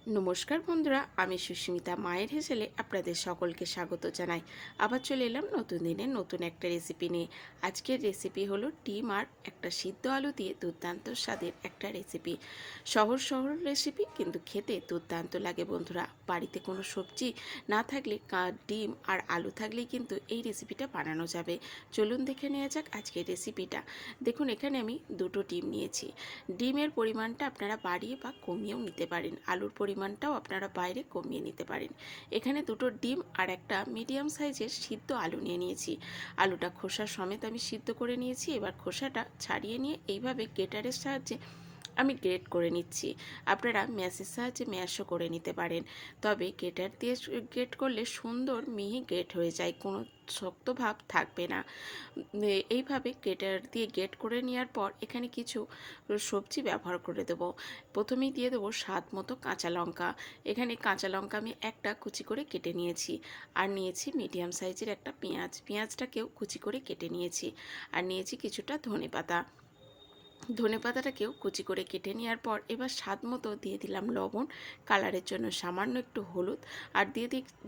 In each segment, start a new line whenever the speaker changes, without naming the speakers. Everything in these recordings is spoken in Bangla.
নমস্কার বন্ধুরা, আমি সুস্মিতা মায়ের হেসেলে আপনাদের সকলকে স্বাগত জানাই। আবার চলে এলাম নতুন দিনের নতুন একটা রেসিপি নিয়ে। আজকের রেসিপি হলো ডিম আর একটা সিদ্ধ আলু দিয়ে দুর্দান্ত স্বাদের একটা রেসিপি। সহজ সহজ রেসিপি, কিন্তু খেতে দুর্দান্ত লাগে বন্ধুরা। বাড়িতে কোনো সবজি না থাকলে ডিম আর আলু থাকলেই কিন্তু এই রেসিপিটা বানানো যাবে। চলুন দেখে নেওয়া যাক আজকের রেসিপিটা। দেখুন, এখানে আমি দুটো ডিম নিয়েছি। ডিমের পরিমাণটা আপনারা বাড়িয়ে বা কমিয়েও নিতে পারেন, আলুর পরিমাণটাও আপনারা বাইরে কমিয়ে নিতে পারেন। এখানে দুটো ডিম আর একটা মিডিয়াম সাইজের সিদ্ধ আলু নিয়ে নিয়েছি। আলুটা খোসা সমেত আমি সিদ্ধ করে নিয়েছি। এবার খোসাটা ছাড়িয়ে নিয়ে এইভাবে গ্রেটারের সাহায্যে আমি গ্রেট করে নিচ্ছি। আপনারা ম্যাশের সাহায্যে ম্যাশও করে নিতে পারেন, তবে গ্রেটার দিয়ে গ্রেট করলে সুন্দর মিহি গ্রেট হয়ে যায়, কোনো শক্ত ভাব থাকবে না। এইভাবে গ্রেটার দিয়ে গ্রেট করে নেওয়ার পর এখানে কিছু সবজি ব্যবহার করে দেবো। প্রথমেই দিয়ে দেবো স্বাদ মতো কাঁচা লঙ্কা। এখানে কাঁচা লঙ্কা আমি একটা কুচি করে কেটে নিয়েছি। আর নিয়েছি মিডিয়াম সাইজের একটা পেঁয়াজটাকেও কুচি করে কেটে নিয়েছি। আর নিয়েছি কিছুটা ধনেপাতা। ধনেপাতাটাকেও কুচি করে কেটে নেওয়ার পর এবার স্বাদ মতো দিয়ে দিলাম লবণ, কালারের জন্য সামান্য একটু হলুদ, আর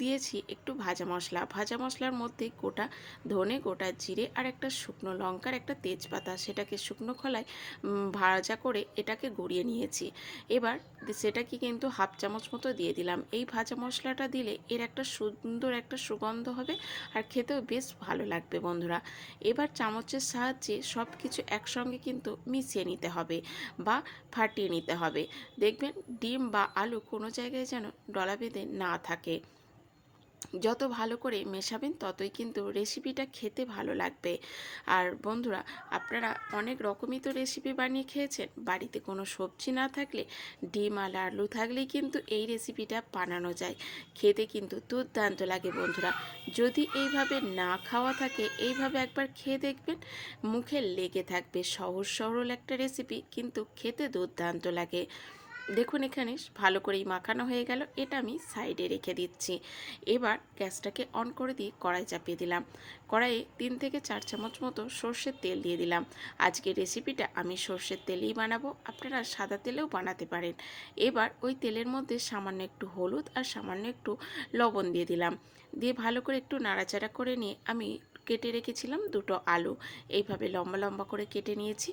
দিয়েছি একটু ভাজা মশলা। ভাজা মশলার মধ্যে গোটা ধনে, গোটা জিরে আর একটা শুকনো লঙ্কার একটা তেজপাতা, সেটাকে শুকনো খোলায় ভাজা করে এটাকে গড়িয়ে নিয়েছি। এবার সেটাকে কিন্তু হাফ চামচ মতো দিয়ে দিলাম। এই ভাজা মশলাটা দিলে এর একটা সুন্দর একটা সুগন্ধ হবে, আর খেতেও বেশ ভালো লাগবে বন্ধুরা। এবার চামচের সাহায্যে সব কিছু একসঙ্গে কিন্তু মিশিয়ে নিতে হবে বা ফাটিয়ে নিতে হবে। দেখবেন ডিম বা আলু কোনো জায়গায় যেন ডলা বেঁধে না থাকে। যত ভালো করে মেশাবেন ততই কিন্তু রেসিপিটা খেতে ভালো লাগবে। আর বন্ধুরা, আপনারা অনেক রকমই তো রেসিপি বানিয়ে খেয়েছেন। বাড়িতে কোনো সবজি না থাকলে ডিম আর আলু থাকলেই কিন্তু এই রেসিপিটা বানানো যায়। খেতে কিন্তু দুর্দান্ত লাগে বন্ধুরা। যদি এইভাবে না খাওয়া থাকে, এইভাবে একবার খেয়ে দেখবেন, মুখে লেগে থাকবে। সহজ সরল একটা রেসিপি, কিন্তু খেতে দুর্দান্ত লাগে। দেখুন, এখানে ভালো করেই মাখানো হয়ে গেল। এটা আমি সাইডে রেখে দিচ্ছি। এবার গ্যাসটাকে অন করে দিয়ে কড়াই চাপিয়ে দিলাম। কড়াইয়ে 3 থেকে 4 চামচ মতো সর্ষের তেল দিয়ে দিলাম। আজকের রেসিপিটা আমি সর্ষের তেলেই বানাবো, আপনারা সাদা তেলেও বানাতে পারেন। এবার ওই তেলের মধ্যে সামান্য একটু হলুদ আর সামান্য একটু লবণ দিয়ে দিলাম। দিয়ে ভালো করে একটু নাড়াচাড়া করে নিয়ে আমি কেটে রেখেছিলাম দুটো আলু, এইভাবে লম্বা লম্বা করে কেটে নিয়েছি।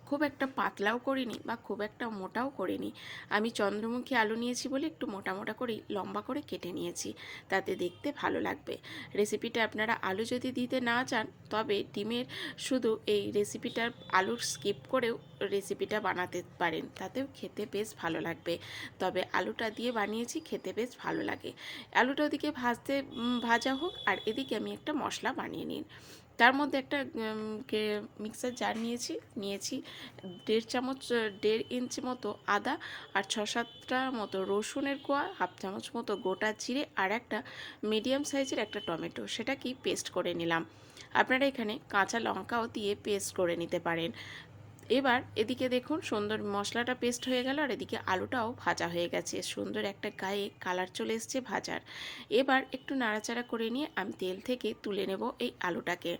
খুব একটা পাতলাও করিনি বা খুব একটা মোটাও করিনি। আমি চন্দ্রমুখী আলু নিয়েছি বলে একটু মোটা মোটা করেই লম্বা করে কেটে নিয়েছি, তাতে দেখতে ভালো লাগবে। রেসিপিটা আপনারা আলু যদি দিতে না চান, তবে ডিমের শুধু এই রেসিপিটার আলুর স্কিপ করেও রেসিপিটা বানাতে পারেন, তাতেও খেতে বেশ ভালো লাগবে। তবে আলুটা দিয়ে বানিয়েছি, খেতে বেশ ভালো লাগে। আলুটা ওদিকে ভাজা হোক, আর এদিকে আমি একটা মশলা বানিয়ে নিন। তার মধ্যে একটা মিক্সার জার নিয়েছি। 1.5 ইঞ্চি মতো আদা, আর 6-7টা মতো রসুনের কোয়া, হাফ চামচ মতো গোটা জিরে, আর একটা মিডিয়াম সাইজের একটা টমেটো, সেটা কি পেস্ট করে নিলাম। আপনারা এখানে কাঁচা লঙ্কাও দিয়ে পেস্ট করে নিতে পারেন। এবার এদিকে দেখুন, সুন্দর মশলাটা পেস্ট হয়ে গেল, আর এদিকে আলুটাও ভাজা হয়ে গেছে। সুন্দর একটা গায়ে কালার চলে এসছে ভাজার। এবার একটু নাড়াচাড়া করে নিয়ে আমি তেল থেকে তুলে নেব এই আলুটাকে।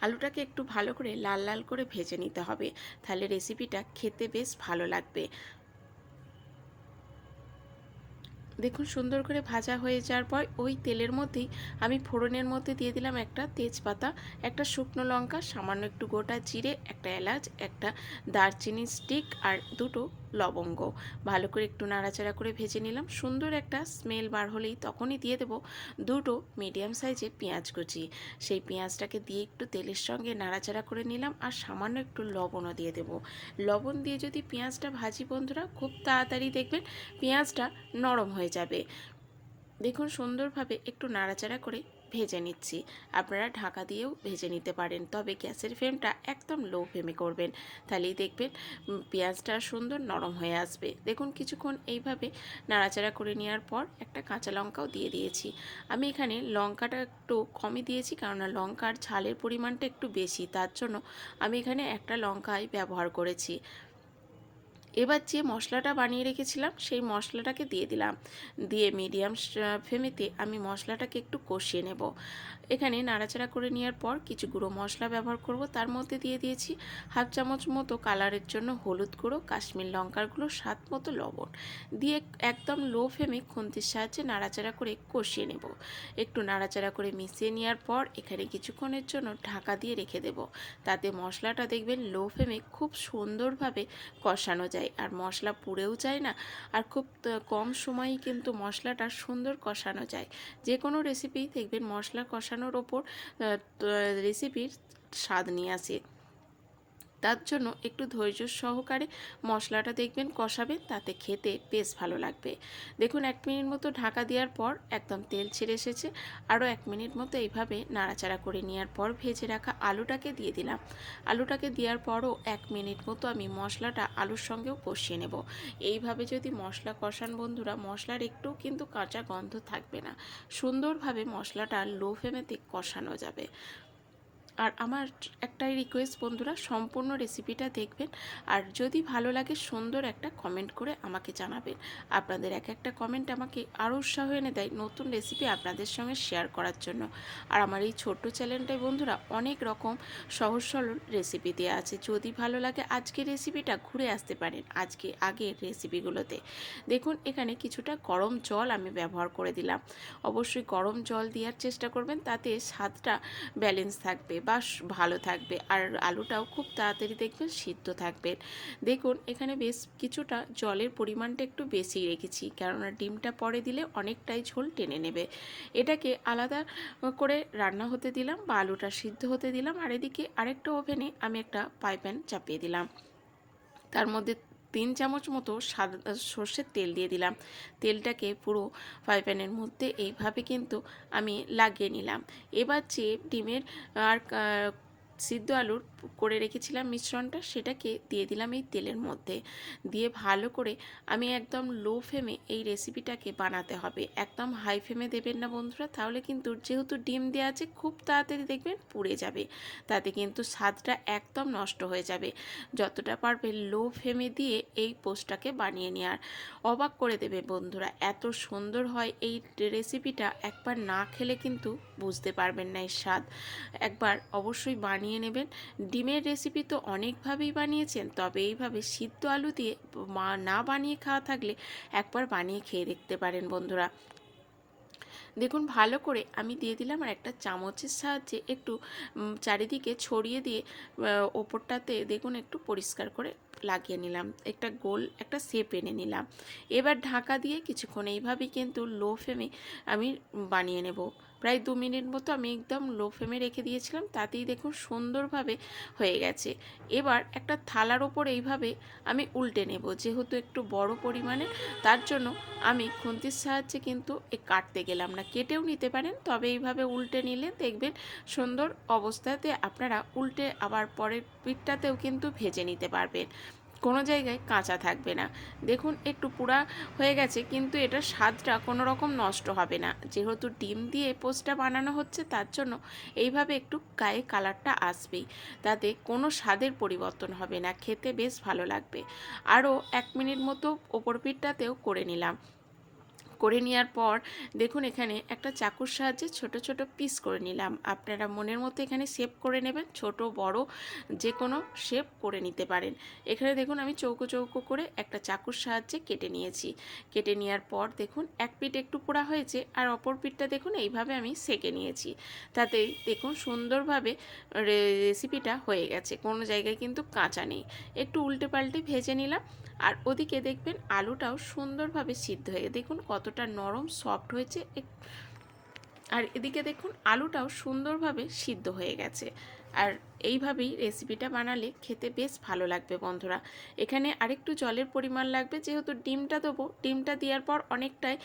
আলুটাকে একটু ভালো করে লাল লাল করে ভেজে নিতে হবে, তাহলে রেসিপিটা খেতে বেশ ভালো লাগবে। দেখুন, সুন্দর করে ভাজা হয়ে যাওয়ার পর ওই তেলের মধ্যেই আমি ফোড়নের মধ্যে দিয়ে দিলাম একটা তেজপাতা, একটা শুকনো লঙ্কা, সামান্য একটু গোটা জিরে, একটা এলাচ, একটা দারচিনি স্টিক, আর দুটো লবঙ্গ। ভালো করে একটু নাড়াচাড়া করে ভেজে নিলাম। সুন্দর একটা স্মেল বার হলেই তখনই দিয়ে দেবো দুটো মিডিয়াম সাইজের পেঁয়াজ কুচি। সেই পেঁয়াজটাকে দিয়ে একটু তেলের সঙ্গে নাড়াচাড়া করে নিলাম, আর সামান্য একটু লবণও দিয়ে দেবো। লবণ দিয়ে যদি পেঁয়াজটা ভাজি বন্ধুরা, খুব তাড়াতাড়ি দেখবেন পেঁয়াজটা নরম হয়ে যাবে। দেখুন, সুন্দরভাবে একটু নাড়াচাড়া করে ভেজে নিচ্ছি। আপনারা ঢাকা দিয়েও ভেজে নিতে পারেন, তবে গ্যাসের ফ্লেমটা একদম লো ফ্লেমে করবেন, তাহলেই দেখবেন পেঁয়াজটা সুন্দর নরম হয়ে আসবে। দেখুন, কিছুক্ষণ এইভাবে নাড়াচাড়া করে নেওয়ার পর একটা কাঁচা লঙ্কাও দিয়ে দিয়েছি। আমি এখানে লঙ্কাটা একটু কমই দিয়েছি, কেননা লঙ্কার ঝালের পরিমাণটা একটু বেশি, তার জন্য আমি এখানে একটা লঙ্কাই ব্যবহার করেছি। এবার যে মশলাটা বানিয়ে রেখেছিলাম সেই মশলাটাকে দিয়ে দিলাম, দিয়ে মিডিয়াম ফ্লেমেতে আমি মশলাটাকে একটু কষিয়ে নেব। এখানে নাড়াচাড়া করে নেওয়ার পর কিছু গুঁড়ো মশলা ব্যবহার করব, তার মধ্যে দিয়ে দিয়েছি হাফ চামচ মতো কালারের জন্য হলুদ গুঁড়ো, কাশ্মীর লঙ্কার গুঁড়ো, স্বাদ মতো লবণ দিয়ে একদম লো ফ্লেমে খুন্তির সাহায্যে নাড়াচাড়া করে কষিয়ে নেব। একটু নাড়াচাড়া করে মিশিয়ে নেওয়ার পর এখানে কিছুক্ষণের জন্য ঢাকা দিয়ে রেখে দেব। তাতে মশলাটা দেখবেন লো ফ্লেমে খুব সুন্দরভাবে কষানো যায়, আর মশলা পুড়েও যায় না, আর খুব কম সময়েই কিন্তু মশলাটা সুন্দর কষানো যায়। যে কোনো রেসিপি দেখবেন মশলা কষানোর ওপর রেসিপির স্বাদ নিয়ে আসে। তার জন্য একটু ধৈর্য সহকারে মশলাটা দেখবেন কষাবেন, তাতে খেতে বেশ ভালো লাগবে। দেখুন 1 মিনিট মতো ঢাকা দেওয়ার পর একদম তেল ছেড়ে এসেছে। আরও 1 মিনিট মতো এইভাবে নাড়াচাড়া করে নেওয়ার পর ভেজে রাখা আলুটাকে দিয়ে দিলাম। আলুটাকে দেওয়ার পরও 1 মিনিট মতো আমি মশলাটা আলুর সঙ্গেও কষিয়ে নেব। এইভাবে যদি মশলা কষান বন্ধুরা, মশলার একটুও কিন্তু কাঁচা গন্ধ থাকবে না, সুন্দরভাবে মশলাটা লো ফ্লেমেতে কষানো যাবে। আর আমার একটাই রিকোয়েস্ট বন্ধুরা, সম্পূর্ণ রেসিপিটা দেখবেন, আর যদি ভালো লাগে সুন্দর একটা কমেন্ট করে আমাকে জানাবেন। আপনাদের এক একটা কমেন্ট আমাকে আরও উৎসাহ এনে দেয় নতুন রেসিপি আপনাদের সঙ্গে শেয়ার করার জন্য। আর আমার এই ছোট্ট চ্যানেলটায় বন্ধুরা অনেক রকম সহজ সরল রেসিপি দেওয়া আছে, যদি ভালো লাগে আজকের রেসিপিটা ঘুরে আসতে পারেন আগের রেসিপিগুলোতে। দেখুন এখানে কিছুটা গরম জল আমি ব্যবহার করে দিলাম। অবশ্যই গরম জল দেওয়ার চেষ্টা করবেন, তাতে স্বাদটা ব্যালেন্স থাকবে বা ভালো থাকবে, আর আলুটাও খুব তাড়াতাড়ি দেখবেন সিদ্ধ থাকবে। দেখুন এখানে বেশ কিছুটা জলের পরিমাণটা একটু বেশি রেখেছি, কেননা ডিমটা পরে দিলে অনেকটাই ঝোল টেনে নেবে। এটাকে আলাদা করে রান্না হতে দিলাম বা আলুটা সিদ্ধ হতে দিলাম, আর এদিকে আরেকটা ওভেনে আমি একটা ফ্রাই প্যান চাপিয়ে দিলাম। তার মধ্যে 3 চামচ মতো সর্ষের তেল দিয়ে দিলাম। তেলটাকে পুরো ফ্রাই প্যানের মধ্যে এইভাবে কিন্তু আমি লাগিয়ে নিলাম। এবার যে ডিমের আর সিদ্ধ আলুর করে রেখেছিলাম মিশ্রণটা, সেটাকে দিয়ে দিলাম এই তেলের মধ্যে। দিয়ে ভালো করে আমি একদম লো ফ্লেমে এই রেসিপিটাকে বানাতে হবে, একদম হাই ফ্লেমে দেবেন না বন্ধুরা, তাহলে কিন্তু যেহেতু ডিম দেওয়া আছে খুব তাড়াতাড়ি দেখবেন পুড়ে যাবে, তাতে কিন্তু স্বাদটা একদম নষ্ট হয়ে যাবে। যতটা পারবে লো ফ্লেমে দিয়ে এই পোস্টটাকে বানিয়ে নেওয়ার, অবাক করে দেবে বন্ধুরা, এত সুন্দর হয় এই রেসিপিটা, একবার না খেলে কিন্তু বুঝতে পারবেন না এর স্বাদ। একবার অবশ্যই বানিয়ে নেবেন। ডিমের রেসিপি তো অনেকভাবেই বানিয়েছেন, তবে এইভাবে সিদ্ধ আলু দিয়ে না বানিয়ে খাওয়া থাকলে একবার বানিয়ে খেয়ে দেখতে পারেন বন্ধুরা। দেখুন ভালো করে আমি দিয়ে দিলাম, আর একটা চামচের সাহায্যে একটু চারিদিকে ছড়িয়ে দিয়ে ওপরটাতে দেখুন একটু পরিষ্কার করে লাগিয়ে নিলাম, একটা গোল একটা শেপ এনে নিলাম। এবার ঢাকা দিয়ে কিছুক্ষণ এইভাবেই কিন্তু লো ফ্লেমে আমি বানিয়ে নেব। প্রায় 2 মিনিট মতো আমি একদম লো ফ্লেমে রেখে দিয়েছিলাম, তাতেই দেখুন সুন্দরভাবে হয়ে গেছে। এবার একটা থালার ওপর এইভাবে আমি উল্টে নেব, যেহেতু একটু বড় পরিমাণে, তার জন্য আমি খুন্তির সাহায্যে কিন্তু কাটতে গেলাম না, কেটেও নিতে পারেন, তবে এইভাবে উল্টে নিলে দেখবেন সুন্দর অবস্থাতে আপনারা উল্টে আবার পরের পিঠটাতেও কিন্তু ভেজে নিতে পারবেন, কোনো জায়গায় কাঁচা থাকবে না। দেখুন একটু পুরা হয়ে গেছে, কিন্তু এটার স্বাদটা কোনো রকম নষ্ট হবে না, যেহেতু ডিম দিয়ে পোস্টটা বানানো হচ্ছে, তার জন্য এইভাবে একটু গায়ে কালারটা আসবেই, তাতে কোনো স্বাদের পরিবর্তন হবে না, খেতে বেশ ভালো লাগবে। আরও 1 মিনিট মতো ওপর পিঠটাতেও করে নিলাম। করে নেওয়ার পর দেখুন এখানে একটা চাকুর সাহায্যে ছোট ছোট পিস করে নিলাম, আপনারা মনের মতো এখানে শেপ করে নেবেন, ছোট বড় যে কোনো শেপ করে নিতে পারেন। এখানে দেখুন আমি চৌকো চৌকো করে একটা চাকুর সাহায্যে কেটে নিয়েছি। কেটে নেওয়ার পর দেখুন এক পিঠ একটু পোড়া হয়েছে, আর অপর পিঠটা দেখুন এইভাবে আমি সেঁকে নিয়েছি, তাতে দেখুন সুন্দরভাবে রেসিপিটা হয়ে গেছে, কোনো জায়গায় কিন্তু কাঁচা নেই। একটু উল্টে পাল্টে ভেজে নিলাম, আর ওদিকে দেখবেন আলুটাও সুন্দরভাবে সিদ্ধ হয়ে, দেখুন কতটা নরম সফট হয়েছে, আর এদিকে দেখুন আলুটাও সুন্দরভাবে সিদ্ধ হয়ে গেছে। আর এইভাবেই রেসিপিটা বানালে খেতে বেশ ভালো লাগবে বন্ধুরা। এখানে আরেকটু জলের পরিমাণ লাগবে, যেহেতু ডিমটা দেবো, ডিমটা দেওয়ার পর অনেকটাই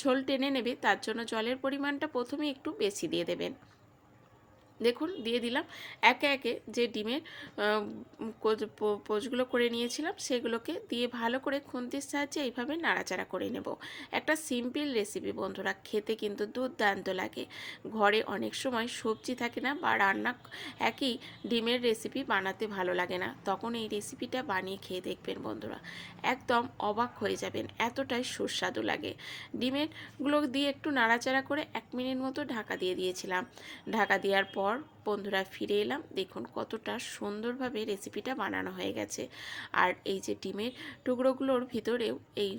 ঝোল টেনে নেবে, তার জন্য জলের পরিমাণটা প্রথমে একটু বেশি দিয়ে দেবেন। দেখুন দিয়ে দিলাম একে একে যে ডিমের পোচগুলো করে নিয়েছিলাম সেগুলোকে দিয়ে ভালো করে খুন্তির সাহায্যে এইভাবে নাড়াচাড়া করে নেব। একটা সিম্পল রেসিপি বন্ধুরা, খেতে কিন্তু দুর্দান্ত লাগে। ঘরে অনেক সময় সবজি থাকে না বা রান্না একই ডিমের রেসিপি বানাতে ভালো লাগে না, তখন এই রেসিপিটা বানিয়ে খেয়ে দেখবেন বন্ধুরা, একদম অবাক হয়ে যাবেন, এতটাই সুস্বাদু লাগে। ডিমেরগুলো দিয়ে একটু নাড়াচাড়া করে 1 মিনিট মতো ঢাকা দিয়ে দিয়েছিলাম। ঢাকা দেওয়ার পর বন্ধুরা ফিরে এলাম, দেখুন কতটা সুন্দরভাবে রেসিপিটা বানানো হয়ে গেছে। আর এই যে ডিমের টুকরোগুলোর ভিতরেও এই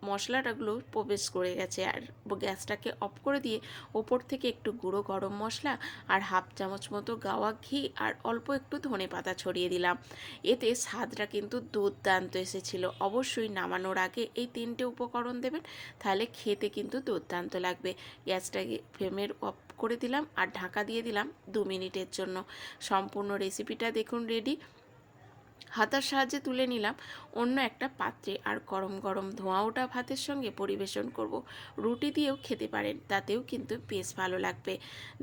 মশলাটাগুলো প্রবেশ করে গেছে। আর গ্যাসটাকে অফ করে দিয়ে ওপর থেকে একটু গুঁড়ো গরম মশলা আর হাফ চামচ মতো গাওয়া ঘি আর অল্প একটু ধনে পাতা ছড়িয়ে দিলাম। এতে স্বাদটা কিন্তু দুর্দান্ত এসেছিল। অবশ্যই নামানোর আগে এই 3টে উপকরণ দেবেন, তাহলে খেতে কিন্তু দুর্দান্ত লাগবে। গ্যাসটাকে ফ্লেমের অফ করে দিলাম আর ঢাকা দিয়ে দিলাম 2 মিনিটের জন্য। সম্পূর্ণ রেসিপিটা দেখুন রেডি। হাতার সাহায্যে তুলে নিলাম অন্য একটা পাত্রে, আর গরম গরম ধোঁয়া ওঠা ভাতের সঙ্গে পরিবেশন করব। রুটি দিয়েও খেতে পারেন, তাতেও কিন্তু বেশ ভালো লাগবে।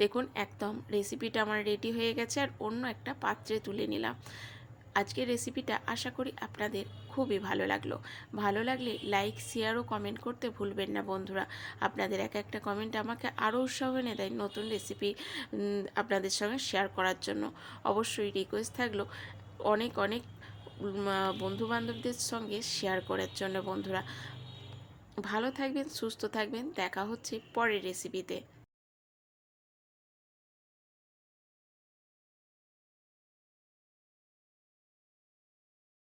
দেখুন একদম রেসিপিটা আমার রেডি হয়ে গেছে, আর অন্য একটা পাত্রে তুলে নিলাম। আজকের রেসিপিটা আশা করি আপনাদের খুবই ভালো লাগলো। ভালো লাগলে লাইক, শেয়ার ও কমেন্ট করতে ভুলবেন না বন্ধুরা। আপনাদের এক একটা কমেন্ট আমাকে আরও উৎসাহ এনে দেয় নতুন রেসিপি আপনাদের সঙ্গে শেয়ার করার জন্য। অবশ্যই রিকোয়েস্ট থাকলো অনেক অনেক বন্ধুবান্ধবদের সঙ্গে শেয়ার করার জন্য বন্ধুরা। ভালো থাকবেন, সুস্থ থাকবেন, দেখা হচ্ছে পরের রেসিপিতে।